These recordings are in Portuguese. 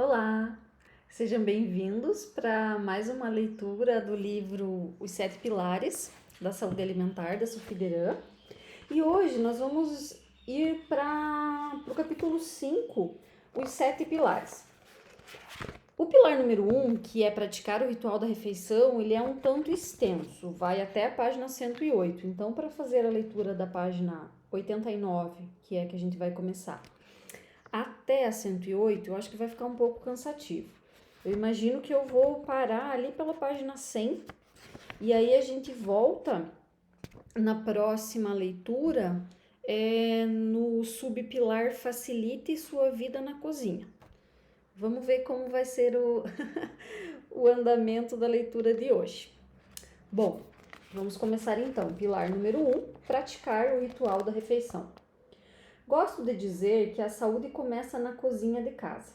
Olá, sejam bem-vindos para mais uma leitura do livro Os Sete Pilares da Saúde Alimentar, da Sulfideran. E hoje nós vamos ir para o capítulo 5, Os Sete Pilares. O pilar número 1, que é praticar o ritual da refeição, ele é um tanto extenso, vai até a página 108. Então, para fazer a leitura da página 89, que é a que a gente vai começar, até a 108, eu acho que vai ficar um pouco cansativo. Eu imagino que eu vou parar ali pela página 100 e aí a gente volta na próxima leitura no subpilar Facilite sua vida na cozinha. Vamos ver como vai ser o andamento da leitura de hoje. Bom, vamos começar então. Pilar número 1, praticar o ritual da refeição. Gosto de dizer que a saúde começa na cozinha de casa.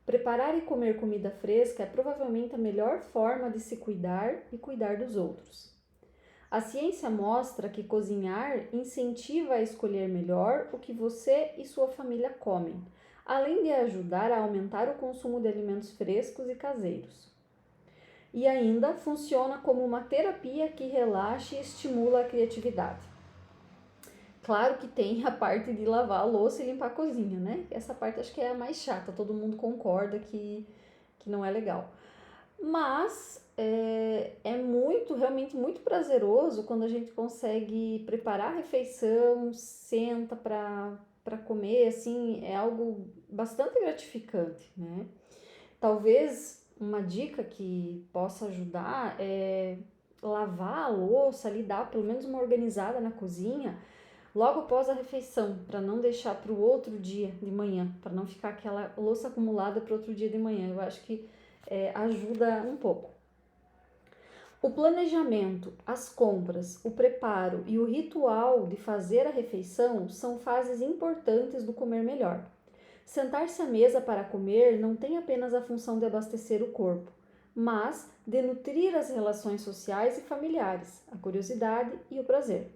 Preparar e comer comida fresca é provavelmente a melhor forma de se cuidar e cuidar dos outros. A ciência mostra que cozinhar incentiva a escolher melhor o que você e sua família comem, além de ajudar a aumentar o consumo de alimentos frescos e caseiros. E ainda funciona como uma terapia que relaxa e estimula a criatividade. Claro que tem a parte de lavar a louça e limpar a cozinha, né? Essa parte acho que é a mais chata, todo mundo concorda que não é legal. Mas realmente muito prazeroso quando a gente consegue preparar a refeição, senta para comer, assim, é algo bastante gratificante, né? Talvez uma dica que possa ajudar é lavar a louça ali, dar pelo menos uma organizada na cozinha, logo após a refeição, para não deixar para o outro dia de manhã, para não ficar aquela louça acumulada para outro dia de manhã. Eu acho que ajuda um pouco. O planejamento, as compras, o preparo e o ritual de fazer a refeição são fases importantes do comer melhor. Sentar-se à mesa para comer não tem apenas a função de abastecer o corpo, mas de nutrir as relações sociais e familiares, a curiosidade e o prazer.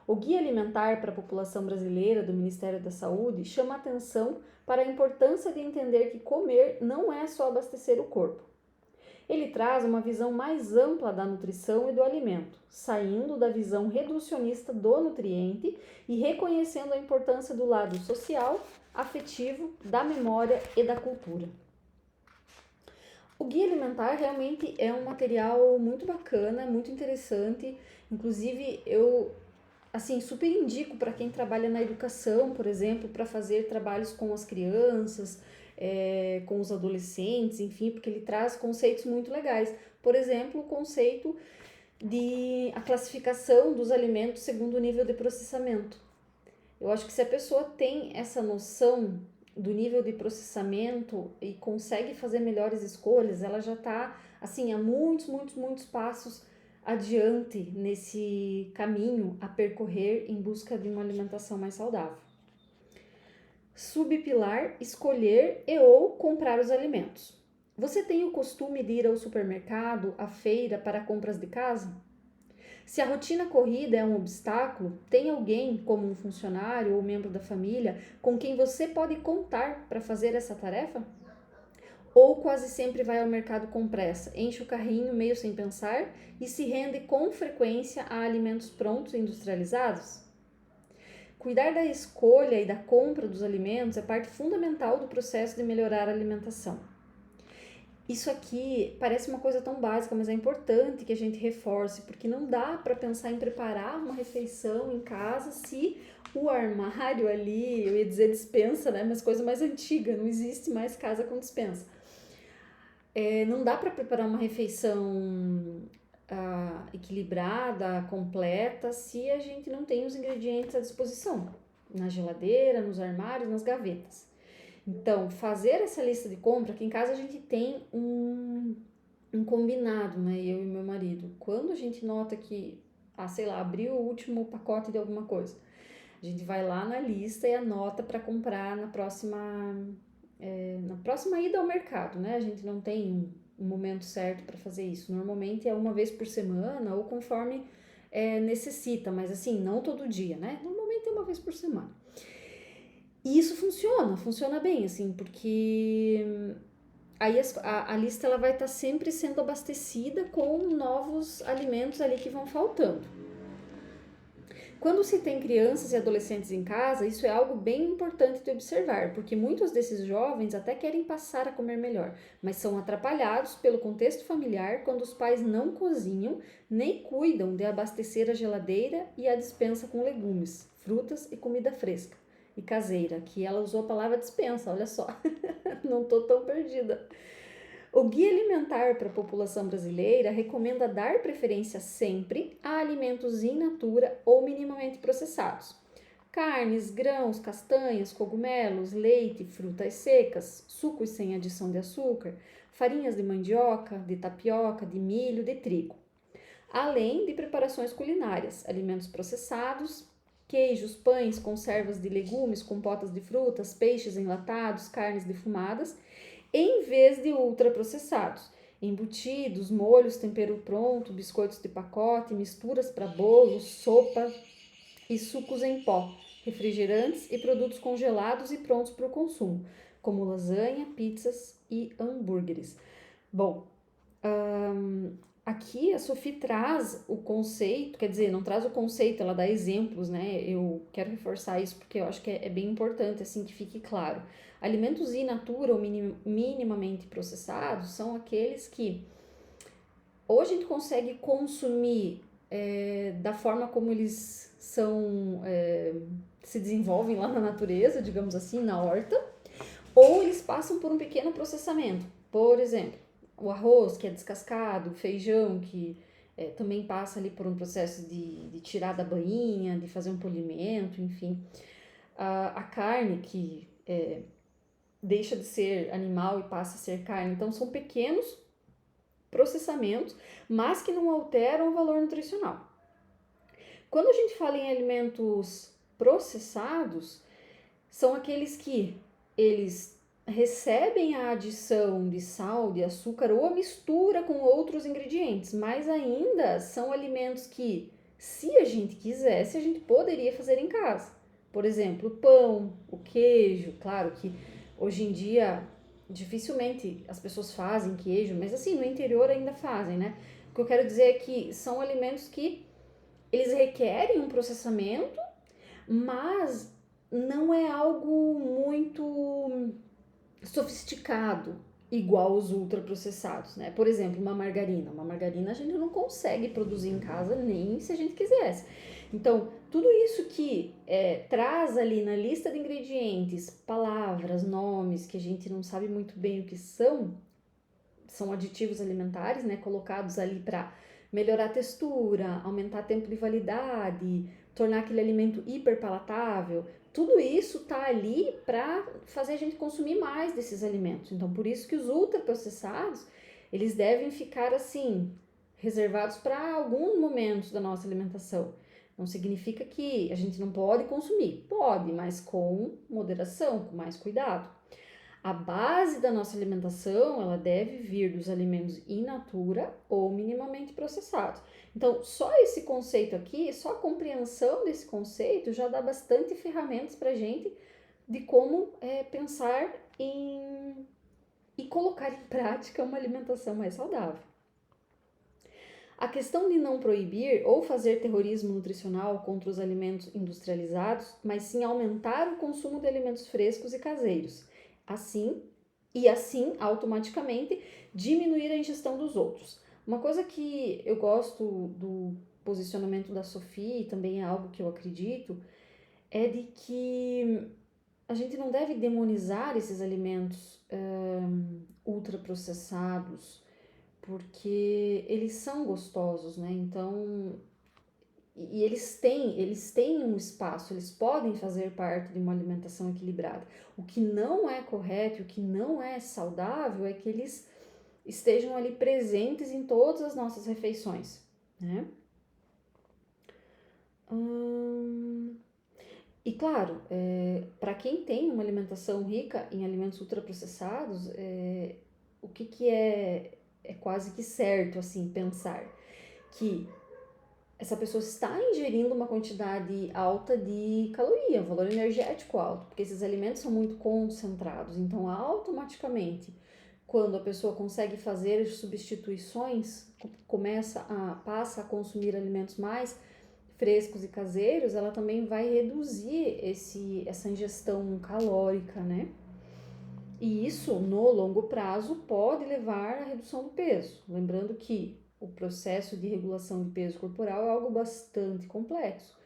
O Guia Alimentar para a População Brasileira do Ministério da Saúde chama atenção para a importância de entender que comer não é só abastecer o corpo. Ele traz uma visão mais ampla da nutrição e do alimento, saindo da visão reducionista do nutriente e reconhecendo a importância do lado social, afetivo, da memória e da cultura. O Guia Alimentar realmente é um material muito bacana, muito interessante. Inclusive, eu super indico para quem trabalha na educação, por exemplo, para fazer trabalhos com as crianças, com os adolescentes, enfim, porque ele traz conceitos muito legais. Por exemplo, o conceito de a classificação dos alimentos segundo o nível de processamento. Eu acho que se a pessoa tem essa noção do nível de processamento e consegue fazer melhores escolhas, ela já está, assim, há muitos passos adiante nesse caminho a percorrer em busca de uma alimentação mais saudável. Subpilar, escolher e ou comprar os alimentos. Você tem o costume de ir ao supermercado, à feira para compras de casa? Se a rotina corrida é um obstáculo, tem alguém, como um funcionário ou membro da família, com quem você pode contar para fazer essa tarefa? Ou quase sempre vai ao mercado com pressa, enche o carrinho meio sem pensar e se rende com frequência a alimentos prontos e industrializados? Cuidar da escolha e da compra dos alimentos é parte fundamental do processo de melhorar a alimentação. Isso aqui parece uma coisa tão básica, mas é importante que a gente reforce, porque não dá para pensar em preparar uma refeição em casa se o armário ali, eu ia dizer despensa, né? Mas coisa mais antiga, não existe mais casa com despensa. Não dá para preparar uma refeição equilibrada, completa, se a gente não tem os ingredientes à disposição, na geladeira, nos armários, nas gavetas. Então, fazer essa lista de compra, aqui em casa a gente tem um combinado, né? Eu e meu marido. Quando a gente nota que, abriu o último pacote de alguma coisa, a gente vai lá na lista e anota para comprar na próxima ida ao mercado, né? A gente não tem um momento certo para fazer isso. Normalmente é uma vez por semana ou conforme necessita, mas assim, não todo dia, né? Normalmente é uma vez por semana. E isso funciona bem, assim, porque aí a lista ela vai estar sempre sendo abastecida com novos alimentos ali que vão faltando. Quando se tem crianças e adolescentes em casa, isso é algo bem importante de observar, porque muitos desses jovens até querem passar a comer melhor, mas são atrapalhados pelo contexto familiar quando os pais não cozinham nem cuidam de abastecer a geladeira e a despensa com legumes, frutas e comida fresca e caseira, que ela usou a palavra despensa, olha só, não tô tão perdida. O Guia Alimentar para a População Brasileira recomenda dar preferência sempre a alimentos in natura ou minimamente processados. Carnes, grãos, castanhas, cogumelos, leite, frutas secas, sucos sem adição de açúcar, farinhas de mandioca, de tapioca, de milho, de trigo. Além de preparações culinárias, alimentos processados, queijos, pães, conservas de legumes, compotas de frutas, peixes enlatados, carnes defumadas, em vez de ultraprocessados, embutidos, molhos, tempero pronto, biscoitos de pacote, misturas para bolos, sopa e sucos em pó, refrigerantes e produtos congelados e prontos para o consumo, como lasanha, pizzas e hambúrgueres. Bom, aqui a Sophie traz o conceito, quer dizer, não traz o conceito, ela dá exemplos, né? Eu quero reforçar isso porque eu acho que é bem importante, assim, que fique claro. Alimentos in natura ou minimamente processados são aqueles que ou a gente consegue consumir da forma como eles são, se desenvolvem lá na natureza, digamos assim, na horta, ou eles passam por um pequeno processamento. Por exemplo, o arroz, que é descascado, o feijão, que também passa ali por um processo de tirar da bainha, de fazer um polimento, enfim. A carne, que deixa de ser animal e passa a ser carne. Então, são pequenos processamentos, mas que não alteram o valor nutricional. Quando a gente fala em alimentos processados, são aqueles que eles recebem a adição de sal, de açúcar ou a mistura com outros ingredientes, mas ainda são alimentos que, se a gente quisesse, a gente poderia fazer em casa. Por exemplo, o pão, o queijo, claro que hoje em dia dificilmente as pessoas fazem queijo, mas assim, no interior ainda fazem, né? O que eu quero dizer é que são alimentos que eles requerem um processamento, mas não é algo muito sofisticado, igual os ultraprocessados, né? Por exemplo, uma margarina. Uma margarina a gente não consegue produzir em casa nem se a gente quisesse. Então, tudo isso que traz ali na lista de ingredientes, palavras, nomes, que a gente não sabe muito bem o que são aditivos alimentares, né? Colocados ali para melhorar a textura, aumentar o tempo de validade, tornar aquele alimento hiper palatável. Tudo isso tá ali para fazer a gente consumir mais desses alimentos. Então, por isso que os ultraprocessados, eles devem ficar assim, reservados para alguns momentos da nossa alimentação. Não significa que a gente não pode consumir. Pode, mas com moderação, com mais cuidado. A base da nossa alimentação, ela deve vir dos alimentos in natura ou minimamente processados. Então, só esse conceito aqui, só a compreensão desse conceito já dá bastante ferramentas para a gente de como pensar e colocar em prática uma alimentação mais saudável. A questão de não proibir ou fazer terrorismo nutricional contra os alimentos industrializados, mas sim aumentar o consumo de alimentos frescos e caseiros. Assim, automaticamente, diminuir a ingestão dos outros. Uma coisa que eu gosto do posicionamento da Sophie, e também é algo que eu acredito, é de que a gente não deve demonizar esses alimentos ultraprocessados, porque eles são gostosos, né? Então, e eles têm um espaço, eles podem fazer parte de uma alimentação equilibrada. O que não é correto, o que não é saudável é que eles estejam ali presentes em todas as nossas refeições, né? E claro, para quem tem uma alimentação rica em alimentos ultraprocessados, o que é quase que certo, assim, pensar que essa pessoa está ingerindo uma quantidade alta de caloria, um valor energético alto, porque esses alimentos são muito concentrados. Então, automaticamente, quando a pessoa consegue fazer substituições, passa a consumir alimentos mais frescos e caseiros, ela também vai reduzir essa ingestão calórica, né? E isso, no longo prazo, pode levar à redução do peso. Lembrando que o processo de regulação de peso corporal é algo bastante complexo.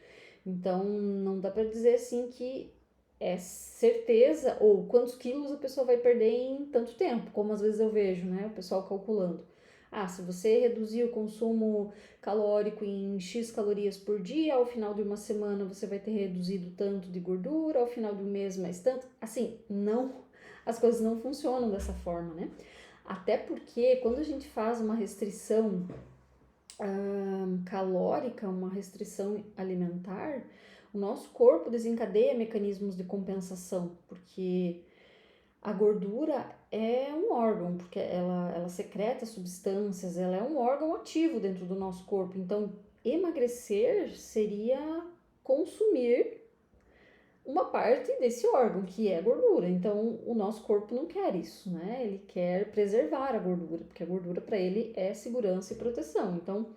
Então, não dá para dizer assim que é certeza ou quantos quilos a pessoa vai perder em tanto tempo, como às vezes eu vejo, né, o pessoal calculando. Ah, se você reduzir o consumo calórico em X calorias por dia, ao final de uma semana você vai ter reduzido tanto de gordura, ao final de um mês mais tanto. Assim, não, as coisas não funcionam dessa forma, né? Até porque quando a gente faz uma restrição calórica, uma restrição alimentar, o nosso corpo desencadeia mecanismos de compensação, porque a gordura é um órgão, porque ela secreta substâncias, ela é um órgão ativo dentro do nosso corpo. Então, emagrecer seria consumir uma parte desse órgão, que é a gordura. Então, o nosso corpo não quer isso, né? Ele quer preservar a gordura, porque a gordura para ele é segurança e proteção. Então,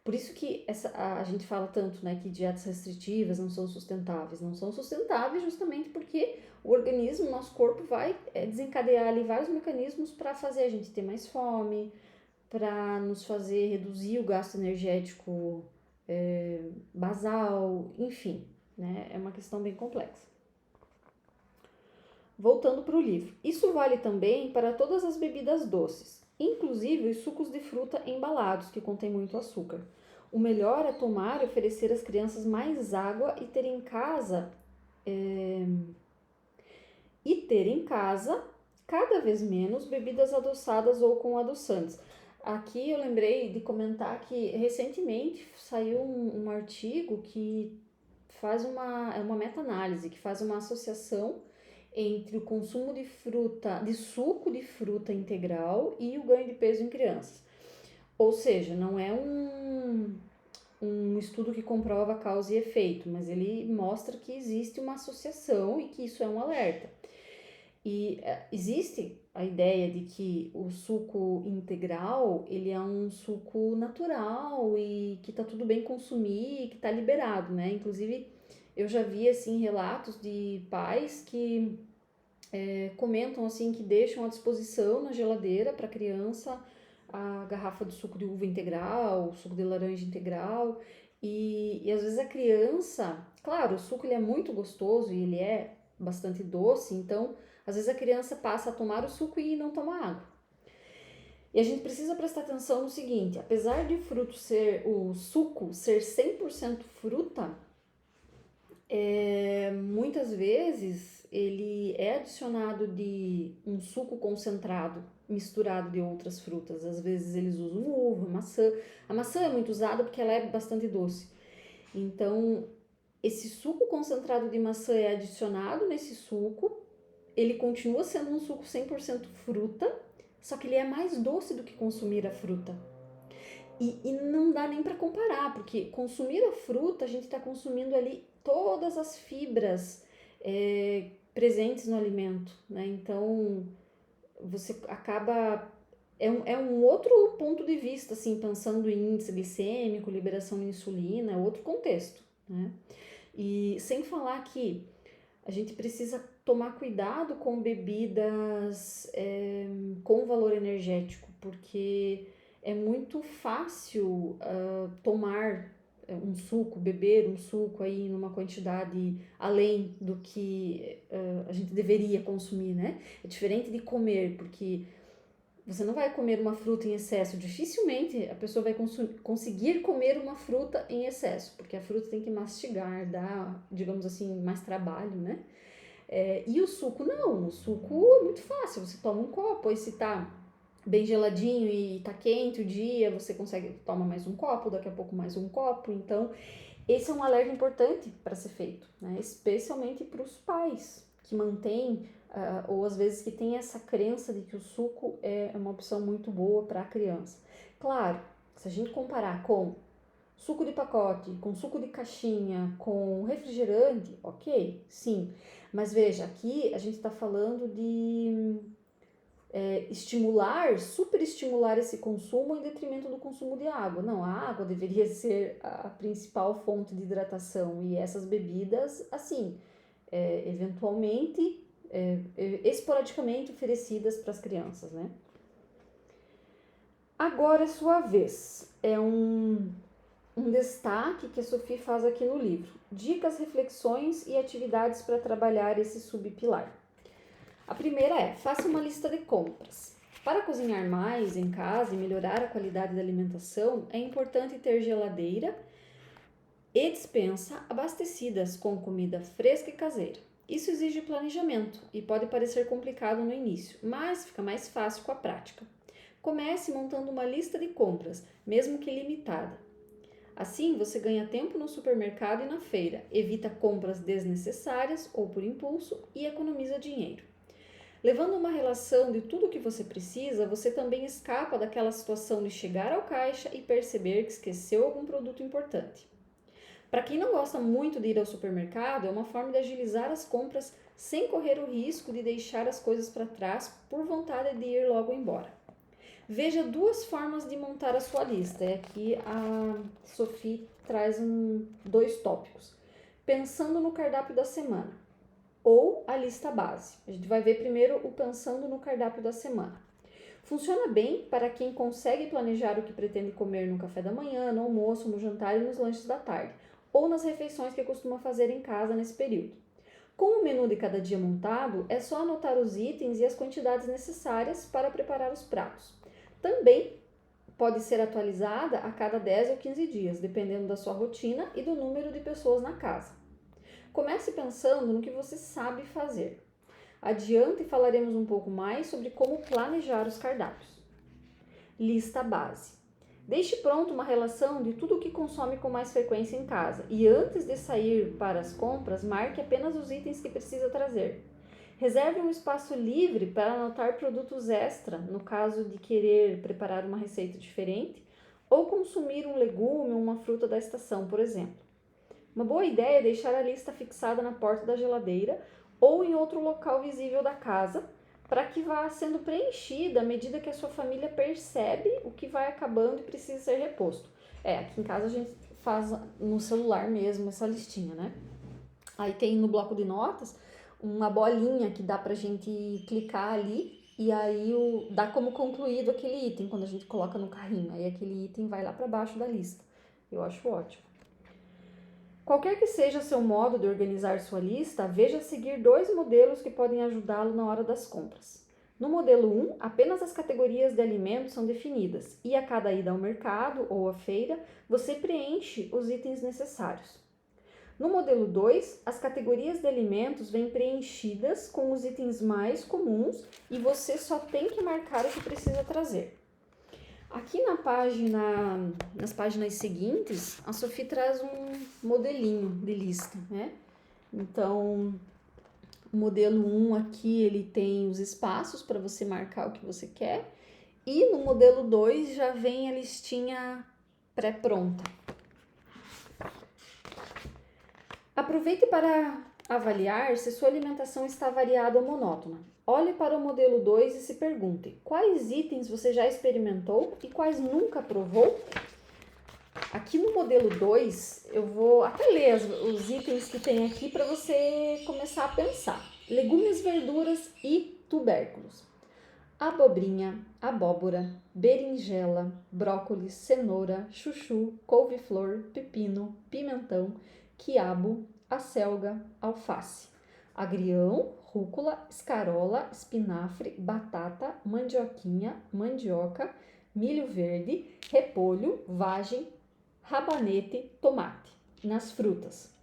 por isso que a gente fala tanto, né, que dietas restritivas não são sustentáveis. Não são sustentáveis justamente porque o organismo, o nosso corpo vai desencadear ali vários mecanismos para fazer a gente ter mais fome, para nos fazer reduzir o gasto energético basal, enfim, né? É uma questão bem complexa. Voltando para o livro. Isso vale também para todas as bebidas doces, inclusive os sucos de fruta embalados, que contêm muito açúcar. O melhor é tomar e oferecer às crianças mais água e ter em casa cada vez menos bebidas adoçadas ou com adoçantes. Aqui eu lembrei de comentar que recentemente saiu um artigo que faz uma meta-análise, que faz uma associação entre o consumo de suco de fruta integral e o ganho de peso em crianças. Ou seja, não é um estudo que comprova causa e efeito, mas ele mostra que existe uma associação e que isso é um alerta. E existe a ideia de que o suco integral, ele é um suco natural e que tá tudo bem consumir, que tá liberado, né? Inclusive, eu já vi, assim, relatos de pais que comentam, assim, que deixam à disposição na geladeira para a criança a garrafa de suco de uva integral, suco de laranja integral, e às vezes a criança, claro, o suco ele é muito gostoso e ele é bastante doce, então às vezes a criança passa a tomar o suco e não toma água. E a gente precisa prestar atenção no seguinte, apesar de o suco ser 100% fruta, muitas vezes ele é adicionado de um suco concentrado misturado de outras frutas. Às vezes eles usam uva, maçã. A maçã é muito usada porque ela é bastante doce. Então, esse suco concentrado de maçã é adicionado nesse suco. Ele continua sendo um suco 100% fruta, só que ele é mais doce do que consumir a fruta. E não dá nem para comparar, porque consumir a fruta, a gente está consumindo ali todas as fibras presentes no alimento, né? Então, você acaba... É um outro ponto de vista, assim, pensando em índice glicêmico, liberação de insulina, é outro contexto, né? E sem falar que a gente precisa tomar cuidado com bebidas com valor energético, porque é muito fácil tomar um suco, beber um suco aí numa quantidade além do que a gente deveria consumir, né? É diferente de comer, porque você não vai comer uma fruta em excesso. Dificilmente a pessoa vai conseguir comer uma fruta em excesso, porque a fruta tem que mastigar, dá, digamos assim, mais trabalho, né? E o suco não, o suco é muito fácil, você toma um copo, aí se tá bem geladinho e tá quente o dia, você toma mais um copo, daqui a pouco mais um copo. Então, esse é um alerta importante para ser feito, né? Especialmente para os pais que mantêm, ou às vezes que tem essa crença de que o suco é uma opção muito boa para a criança. Claro, se a gente comparar com suco de pacote, com suco de caixinha, com refrigerante, ok, sim. Mas veja, aqui a gente está falando de superestimular esse consumo em detrimento do consumo de água. Não, a água deveria ser a principal fonte de hidratação e essas bebidas, assim, eventualmente, esporadicamente oferecidas para as crianças, né? Agora é sua vez. É um destaque que a Sophie faz aqui no livro. Dicas, reflexões e atividades para trabalhar esse subpilar. A primeira é, faça uma lista de compras. Para cozinhar mais em casa e melhorar a qualidade da alimentação, é importante ter geladeira e despensa abastecidas com comida fresca e caseira. Isso exige planejamento e pode parecer complicado no início, mas fica mais fácil com a prática. Comece montando uma lista de compras, mesmo que limitada. Assim, você ganha tempo no supermercado e na feira, evita compras desnecessárias ou por impulso e economiza dinheiro. Levando uma relação de tudo o que você precisa, você também escapa daquela situação de chegar ao caixa e perceber que esqueceu algum produto importante. Para quem não gosta muito de ir ao supermercado, é uma forma de agilizar as compras sem correr o risco de deixar as coisas para trás por vontade de ir logo embora. Veja duas formas de montar a sua lista. Aqui a Sophie traz dois tópicos. Pensando no cardápio da semana ou a lista base. A gente vai ver primeiro o pensando no cardápio da semana. Funciona bem para quem consegue planejar o que pretende comer no café da manhã, no almoço, no jantar e nos lanches da tarde, ou nas refeições que costuma fazer em casa nesse período. Com o menu de cada dia montado, é só anotar os itens e as quantidades necessárias para preparar os pratos. Também pode ser atualizada a cada 10 ou 15 dias, dependendo da sua rotina e do número de pessoas na casa. Comece pensando no que você sabe fazer. Adiante falaremos um pouco mais sobre como planejar os cardápios. Lista base. Deixe pronto uma relação de tudo o que consome com mais frequência em casa e antes de sair para as compras, marque apenas os itens que precisa trazer. Reserve um espaço livre para anotar produtos extra, no caso de querer preparar uma receita diferente ou consumir um legume ou uma fruta da estação, por exemplo. Uma boa ideia é deixar a lista fixada na porta da geladeira ou em outro local visível da casa, para que vá sendo preenchida à medida que a sua família percebe o que vai acabando e precisa ser reposto. Aqui em casa a gente faz no celular mesmo essa listinha, né? Aí tem no bloco de notas uma bolinha que dá pra gente clicar ali e aí dá como concluído aquele item quando a gente coloca no carrinho. Aí aquele item vai lá para baixo da lista. Eu acho ótimo. Qualquer que seja seu modo de organizar sua lista, veja seguir dois modelos que podem ajudá-lo na hora das compras. No modelo 1, apenas as categorias de alimentos são definidas e a cada ida ao mercado ou à feira, você preenche os itens necessários. No modelo 2, as categorias de alimentos vêm preenchidas com os itens mais comuns e você só tem que marcar o que precisa trazer. Aqui nas páginas seguintes, a Sophie traz um modelinho de lista, né? Então, o modelo 1 aqui, ele tem os espaços para você marcar o que você quer. E no modelo 2 já vem a listinha pré-pronta. Aproveite para avaliar se sua alimentação está variada ou monótona. Olhe para o modelo 2 e se pergunte quais itens você já experimentou e quais nunca provou. Aqui no modelo 2, eu vou até ler os itens que tem aqui para você começar a pensar. Legumes, verduras e tubérculos. Abobrinha, abóbora, berinjela, brócolis, cenoura, chuchu, couve-flor, pepino, pimentão, quiabo, acelga, alface, agrião, rúcula, escarola, espinafre, batata, mandioquinha, mandioca, milho verde, repolho, vagem, rabanete, tomate. Nas frutas,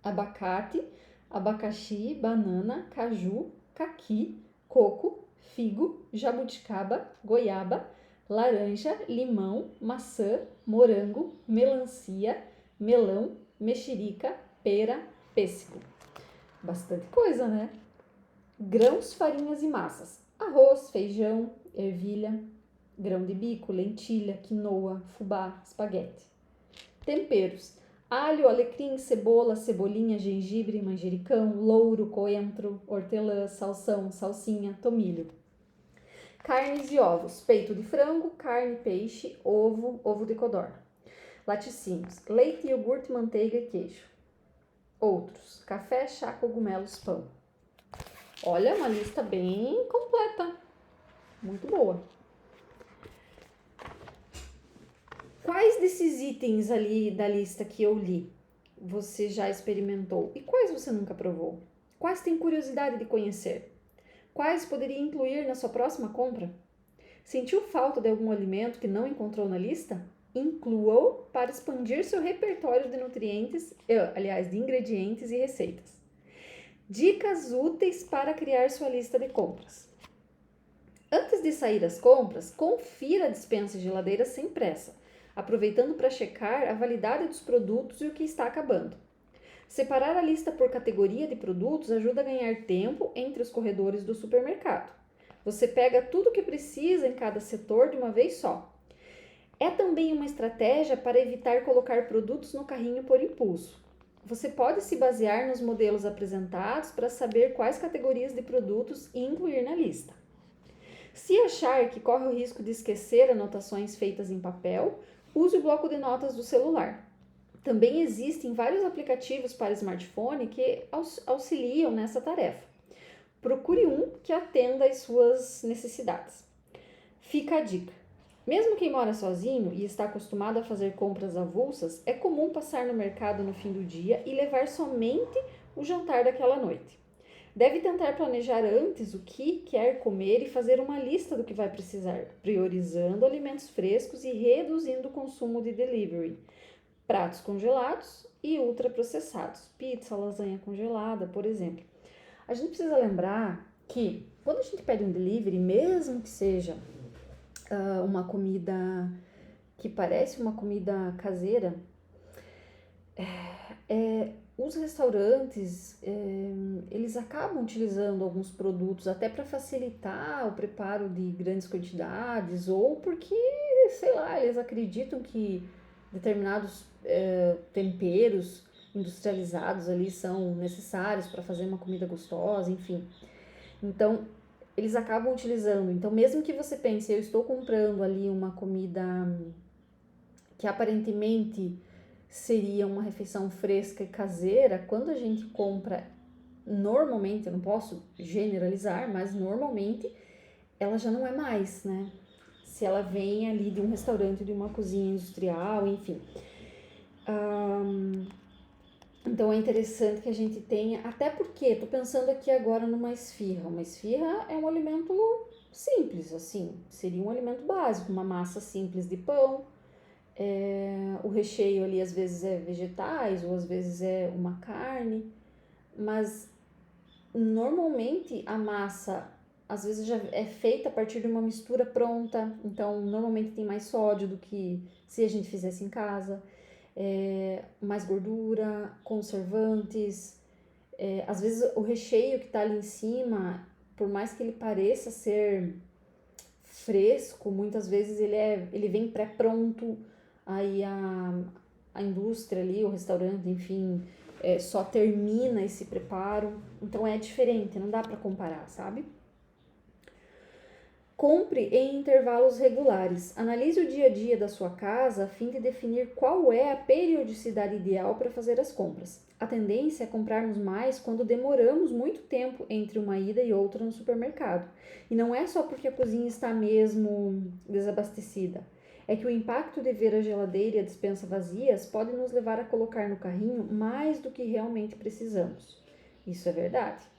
abacate, abacaxi, banana, caju, caqui, coco, figo, jabuticaba, goiaba, laranja, limão, maçã, morango, melancia, melão, mexerica, pera, pêssego. Bastante coisa, né? Grãos, farinhas e massas. Arroz, feijão, ervilha, grão de bico, lentilha, quinoa, fubá, espaguete. Temperos: alho, alecrim, cebola, cebolinha, gengibre, manjericão, louro, coentro, hortelã, salsão, salsinha, tomilho. Carnes e ovos: peito de frango, carne, peixe, ovo, ovo de codorna. Laticínios: leite, iogurte, manteiga e queijo. Outros: café, chá, cogumelos, pão. Olha, uma lista bem completa. Muito boa. Quais desses itens ali da lista que eu li você já experimentou? E quais você nunca provou? Quais tem curiosidade de conhecer? Quais poderia incluir na sua próxima compra? Sentiu falta de algum alimento que não encontrou na lista? Inclua-o para expandir seu repertório de nutrientes, de ingredientes e receitas. Dicas úteis para criar sua lista de compras. Antes de sair às compras, confira a despensa e geladeira sem pressa, aproveitando para checar a validade dos produtos e o que está acabando. Separar a lista por categoria de produtos ajuda a ganhar tempo entre os corredores do supermercado. Você pega tudo o que precisa em cada setor de uma vez só. É também uma estratégia para evitar colocar produtos no carrinho por impulso. Você pode se basear nos modelos apresentados para saber quais categorias de produtos incluir na lista. Se achar que corre o risco de esquecer anotações feitas em papel, use o bloco de notas do celular. Também existem vários aplicativos para smartphone que auxiliam nessa tarefa. Procure um que atenda às suas necessidades. Fica a dica. Mesmo quem mora sozinho e está acostumado a fazer compras avulsas, é comum passar no mercado no fim do dia e levar somente o jantar daquela noite. Deve tentar planejar antes o que quer comer e fazer uma lista do que vai precisar, priorizando alimentos frescos e reduzindo o consumo de delivery, pratos congelados e ultraprocessados, pizza, lasanha congelada, por exemplo. A gente precisa lembrar que quando a gente pede um delivery, mesmo que seja uma comida que parece uma comida caseira, os restaurantes, eles acabam utilizando alguns produtos até para facilitar o preparo de grandes quantidades ou porque, sei lá, eles acreditam que determinados temperos industrializados ali são necessários para fazer uma comida gostosa, enfim. Então, eles acabam utilizando. Então, mesmo que você pense, eu estou comprando ali uma comida que aparentemente seria uma refeição fresca e caseira, quando a gente compra normalmente, eu não posso generalizar, mas normalmente ela já não é mais, né? Se ela vem ali de um restaurante, de uma cozinha industrial, enfim. Então é interessante que a gente tenha, até porque, estou pensando aqui agora numa esfirra. Uma esfirra é um alimento simples, assim, seria um alimento básico, uma massa simples de pão. O recheio ali às vezes é vegetais ou às vezes é uma carne, mas normalmente a massa às vezes já é feita a partir de uma mistura pronta, então normalmente tem mais sódio do que se a gente fizesse em casa, mais gordura, conservantes, às vezes o recheio que está ali em cima, por mais que ele pareça ser fresco, muitas vezes ele vem pré-pronto, aí a indústria ali, o restaurante, enfim, só termina esse preparo, então é diferente, não dá para comparar, sabe? Compre em intervalos regulares. Analise o dia a dia da sua casa a fim de definir qual é a periodicidade ideal para fazer as compras. A tendência é comprarmos mais quando demoramos muito tempo entre uma ida e outra no supermercado. E não é só porque a cozinha está mesmo desabastecida. É que o impacto de ver a geladeira e a despensa vazias pode nos levar a colocar no carrinho mais do que realmente precisamos. Isso é verdade.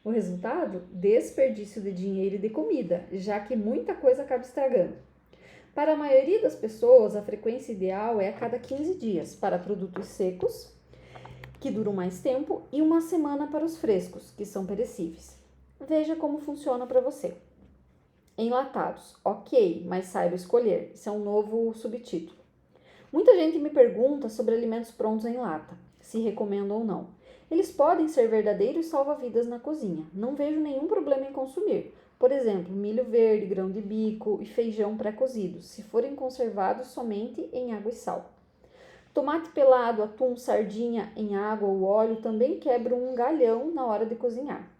O resultado? Desperdício de dinheiro e de comida, já que muita coisa acaba estragando. Para a maioria das pessoas, a frequência ideal é a cada 15 dias para produtos secos, que duram mais tempo, e uma semana para os frescos, que são perecíveis. Veja como funciona para você. Enlatados, ok, mas saiba escolher. Isso é um novo subtítulo. Muita gente me pergunta sobre alimentos prontos em lata, se recomendo ou não. Eles podem ser verdadeiros salva-vidas na cozinha. Não vejo nenhum problema em consumir. Por exemplo, milho verde, grão de bico e feijão pré-cozidos, se forem conservados somente em água e sal. Tomate pelado, atum, sardinha em água ou óleo também quebram um galhão na hora de cozinhar.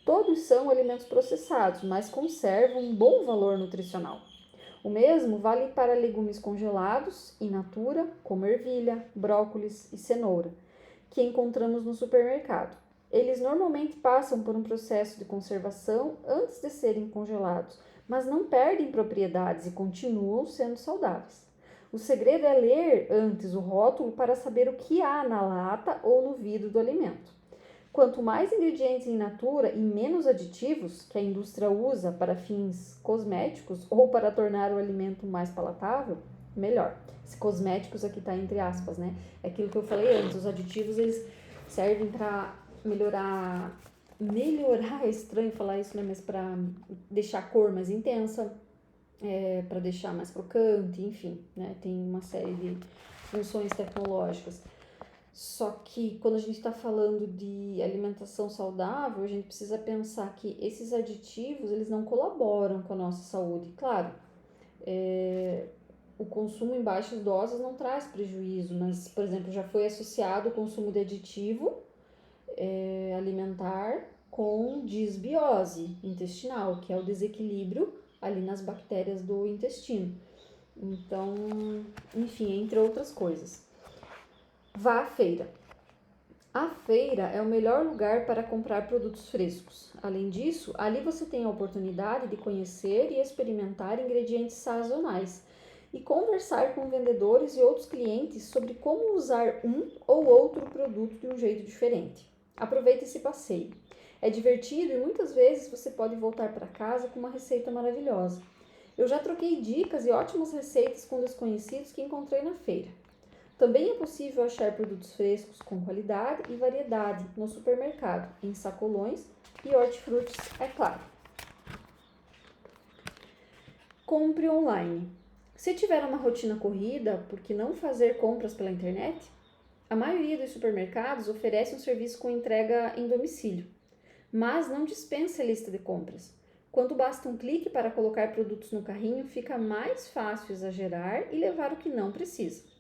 Todos são alimentos processados, mas conservam um bom valor nutricional. O mesmo vale para legumes congelados in natura, como ervilha, brócolis e cenoura, que encontramos no supermercado. Eles normalmente passam por um processo de conservação antes de serem congelados, mas não perdem propriedades e continuam sendo saudáveis. O segredo é ler antes o rótulo para saber o que há na lata ou no vidro do alimento. Quanto mais ingredientes in natura e menos aditivos que a indústria usa para fins cosméticos ou para tornar o alimento mais palatável, melhor. Esse cosméticos aqui está entre aspas, né? É aquilo que eu falei antes, os aditivos eles servem para melhorar, é estranho falar isso, né? Mas para deixar a cor mais intensa, para deixar mais crocante, enfim, né? Tem uma série de funções tecnológicas. Só que quando a gente está falando de alimentação saudável, a gente precisa pensar que esses aditivos, eles não colaboram com a nossa saúde. Claro, o consumo em baixas doses não traz prejuízo, mas, por exemplo, já foi associado o consumo de aditivo alimentar com disbiose intestinal, que é o desequilíbrio ali nas bactérias do intestino. Então, enfim, entre outras coisas. Vá à feira. A feira é o melhor lugar para comprar produtos frescos. Além disso, ali você tem a oportunidade de conhecer e experimentar ingredientes sazonais e conversar com vendedores e outros clientes sobre como usar um ou outro produto de um jeito diferente. Aproveite esse passeio. É divertido e muitas vezes você pode voltar para casa com uma receita maravilhosa. Eu já troquei dicas e ótimas receitas com desconhecidos que encontrei na feira. Também é possível achar produtos frescos com qualidade e variedade no supermercado, em sacolões e hortifrutis, é claro. Compre online. Se tiver uma rotina corrida, por que não fazer compras pela internet? A maioria dos supermercados oferece um serviço com entrega em domicílio, mas não dispensa a lista de compras. Quando basta um clique para colocar produtos no carrinho, fica mais fácil exagerar e levar o que não precisa.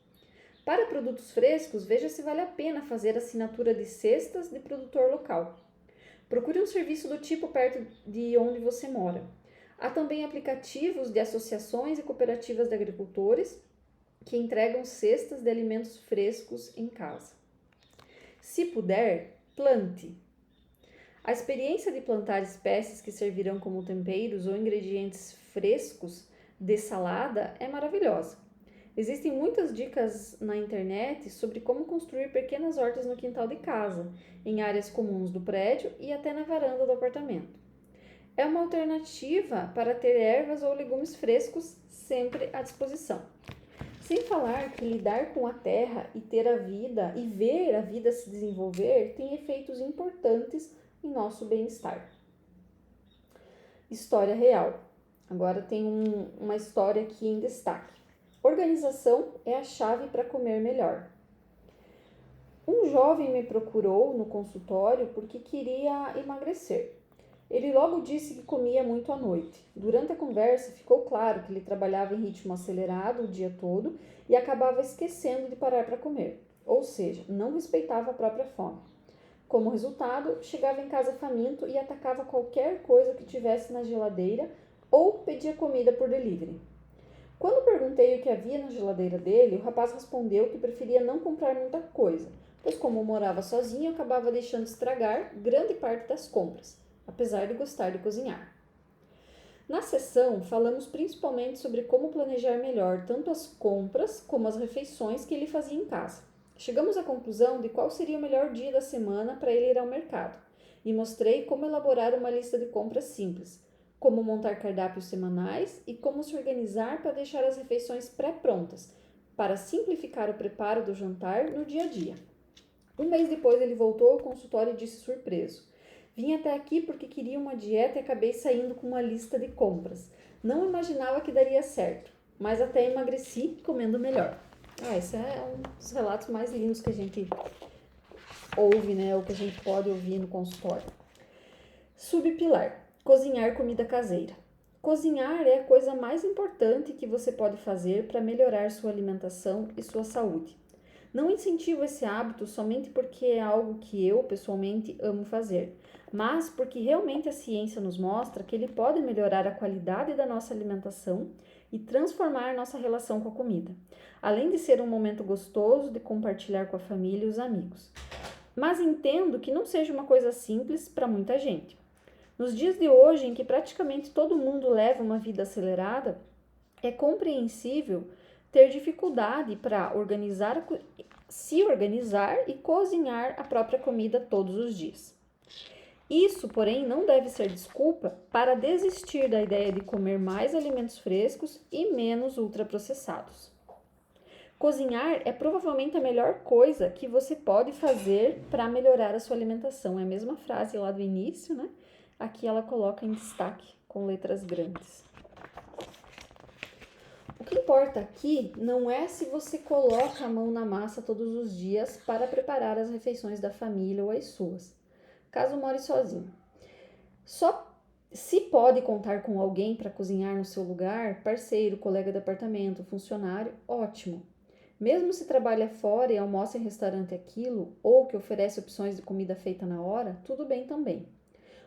Para produtos frescos, veja se vale a pena fazer assinatura de cestas de produtor local. Procure um serviço do tipo perto de onde você mora. Há também aplicativos de associações e cooperativas de agricultores que entregam cestas de alimentos frescos em casa. Se puder, plante. A experiência de plantar espécies que servirão como temperos ou ingredientes frescos de salada é maravilhosa. Existem muitas dicas na internet sobre como construir pequenas hortas no quintal de casa, em áreas comuns do prédio e até na varanda do apartamento. É uma alternativa para ter ervas ou legumes frescos sempre à disposição. Sem falar que lidar com a terra e ter a vida e ver a vida se desenvolver tem efeitos importantes em nosso bem-estar. História real. Agora tem uma história aqui em destaque. Organização é a chave para comer melhor. Um jovem me procurou no consultório porque queria emagrecer. Ele logo disse que comia muito à noite. Durante a conversa, ficou claro que ele trabalhava em ritmo acelerado o dia todo e acabava esquecendo de parar para comer, ou seja, não respeitava a própria fome. Como resultado, chegava em casa faminto e atacava qualquer coisa que tivesse na geladeira ou pedia comida por delivery. Quando perguntei o que havia na geladeira dele, o rapaz respondeu que preferia não comprar muita coisa, pois como morava sozinho, acabava deixando estragar grande parte das compras, apesar de gostar de cozinhar. Na sessão, falamos principalmente sobre como planejar melhor tanto as compras como as refeições que ele fazia em casa. Chegamos à conclusão de qual seria o melhor dia da semana para ele ir ao mercado, e mostrei como elaborar uma lista de compras simples, como montar cardápios semanais e como se organizar para deixar as refeições pré-prontas, para simplificar o preparo do jantar no dia a dia. Um mês depois ele voltou ao consultório e disse surpreso: "Vim até aqui porque queria uma dieta e acabei saindo com uma lista de compras. Não imaginava que daria certo, mas até emagreci comendo melhor." Esse é um dos relatos mais lindos que a gente ouve, né? Ou que a gente pode ouvir no consultório. Subpilar. Cozinhar comida caseira. Cozinhar é a coisa mais importante que você pode fazer para melhorar sua alimentação e sua saúde. Não incentivo esse hábito somente porque é algo que eu, pessoalmente, amo fazer, mas porque realmente a ciência nos mostra que ele pode melhorar a qualidade da nossa alimentação e transformar nossa relação com a comida, além de ser um momento gostoso de compartilhar com a família e os amigos. Mas entendo que não seja uma coisa simples para muita gente. Nos dias de hoje, em que praticamente todo mundo leva uma vida acelerada, é compreensível ter dificuldade para se organizar e cozinhar a própria comida todos os dias. Isso, porém, não deve ser desculpa para desistir da ideia de comer mais alimentos frescos e menos ultraprocessados. Cozinhar é provavelmente a melhor coisa que você pode fazer para melhorar a sua alimentação. É a mesma frase lá do início, né? Aqui ela coloca em destaque com letras grandes. O que importa aqui não é se você coloca a mão na massa todos os dias para preparar as refeições da família ou as suas, caso more sozinho. Só se pode contar com alguém para cozinhar no seu lugar, parceiro, colega de apartamento, funcionário, ótimo. Mesmo se trabalha fora e almoça em restaurante aquilo, ou que oferece opções de comida feita na hora, tudo bem também.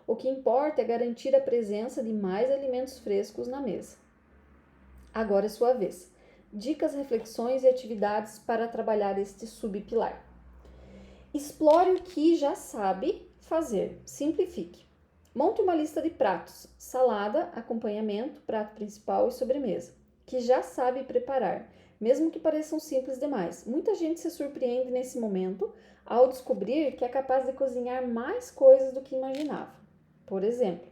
O que importa é garantir a presença de mais alimentos frescos na mesa. Agora é sua vez. Dicas, reflexões e atividades para trabalhar este subpilar. Explore o que já sabe fazer. Simplifique. Monte uma lista de pratos, salada, acompanhamento, prato principal e sobremesa, que já sabe preparar, mesmo que pareçam simples demais. Muita gente se surpreende nesse momento ao descobrir que é capaz de cozinhar mais coisas do que imaginava. Por exemplo,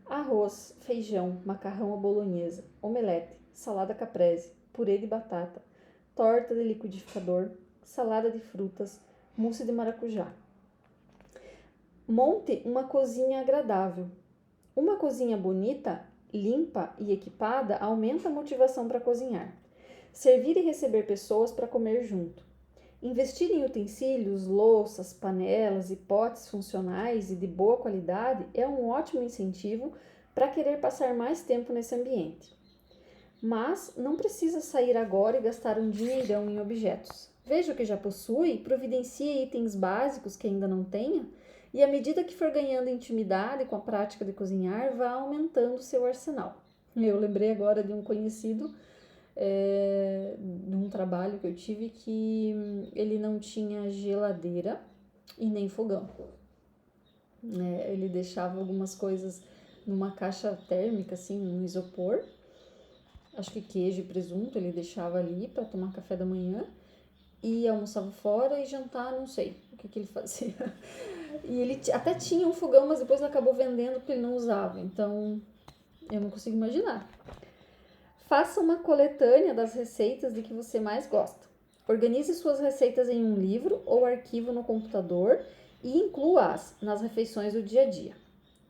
arroz, feijão, macarrão à bolonhesa, omelete, salada caprese, purê de batata, torta de liquidificador, salada de frutas, mousse de maracujá. Monte uma cozinha agradável. Uma cozinha bonita, limpa e equipada aumenta a motivação para cozinhar. Servir e receber pessoas para comer junto. Investir em utensílios, louças, panelas e potes funcionais e de boa qualidade é um ótimo incentivo para querer passar mais tempo nesse ambiente. Mas não precisa sair agora e gastar um dinheirão em objetos. Veja o que já possui, providencie itens básicos que ainda não tenha, e à medida que for ganhando intimidade com a prática de cozinhar, vá aumentando o seu arsenal. Eu lembrei agora de um conhecido, de um trabalho que eu tive, que ele não tinha geladeira e nem fogão. Ele deixava algumas coisas numa caixa térmica, assim, num isopor. Acho que queijo e presunto ele deixava ali para tomar café da manhã. E almoçava fora e jantar, não sei o que ele fazia. E ele até tinha um fogão, mas depois ele acabou vendendo porque ele não usava. Então, eu não consigo imaginar. Faça uma coletânea das receitas de que você mais gosta. Organize suas receitas em um livro ou arquivo no computador e inclua-as nas refeições do dia a dia.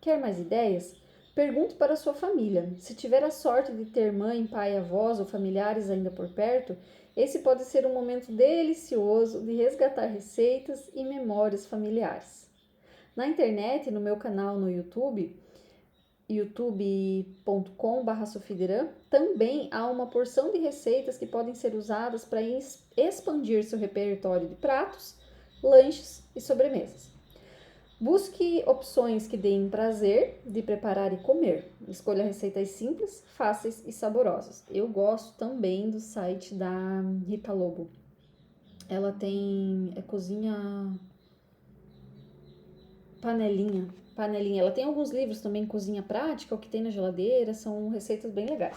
Quer mais ideias? Pergunte para a sua família. Se tiver a sorte de ter mãe, pai, avós ou familiares ainda por perto, esse pode ser um momento delicioso de resgatar receitas e memórias familiares. Na internet, no meu canal no YouTube, youtube.com/sofideran, também há uma porção de receitas que podem ser usadas para expandir seu repertório de pratos, lanches e sobremesas. Busque opções que deem prazer de preparar e comer. Escolha receitas simples, fáceis e saborosas. Eu gosto também do site da Rita Lobo. Ela tem cozinha panelinha. Ela tem alguns livros também, cozinha prática, o que tem na geladeira, são receitas bem legais.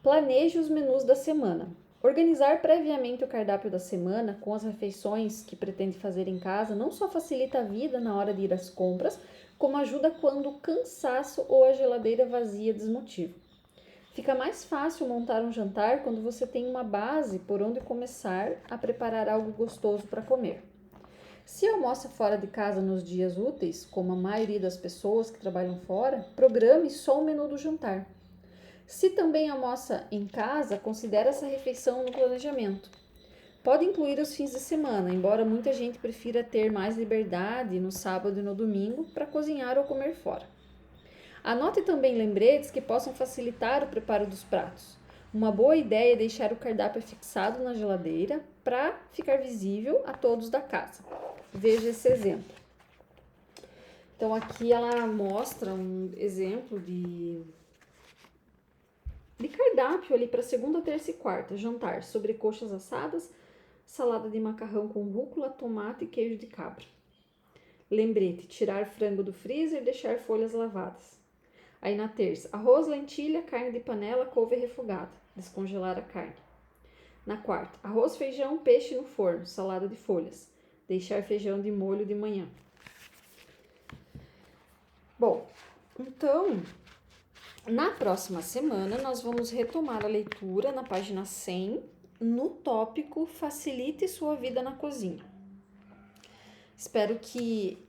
Planeje os menus da semana. Organizar previamente o cardápio da semana com as refeições que pretende fazer em casa não só facilita a vida na hora de ir às compras, como ajuda quando o cansaço ou a geladeira vazia desmotiva. Fica mais fácil montar um jantar quando você tem uma base por onde começar a preparar algo gostoso para comer. Se almoça fora de casa nos dias úteis, como a maioria das pessoas que trabalham fora, programe só o menu do jantar. Se também almoça em casa, considere essa refeição no planejamento. Pode incluir os fins de semana, embora muita gente prefira ter mais liberdade no sábado e no domingo para cozinhar ou comer fora. Anote também lembretes que possam facilitar o preparo dos pratos. Uma boa ideia é deixar o cardápio fixado na geladeira para ficar visível a todos da casa. Veja esse exemplo. Então, aqui ela mostra um exemplo de cardápio ali para segunda, terça e quarta. Jantar: sobrecoxas assadas, salada de macarrão com rúcula, tomate e queijo de cabra. Lembrete: tirar frango do freezer e deixar folhas lavadas. Aí na terça: arroz, lentilha, carne de panela, couve refogada. Descongelar a carne. Na quarta: arroz, feijão, peixe no forno, salada de folhas. Deixar feijão de molho de manhã. Bom, então, na próxima semana nós vamos retomar a leitura na página 100, no tópico Facilite sua vida na cozinha. Espero que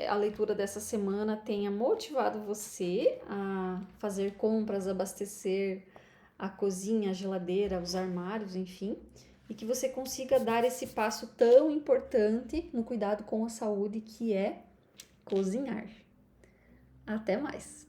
a leitura dessa semana tenha motivado você a fazer compras, abastecer a cozinha, a geladeira, os armários, enfim, e que você consiga dar esse passo tão importante no cuidado com a saúde, que é cozinhar. Até mais!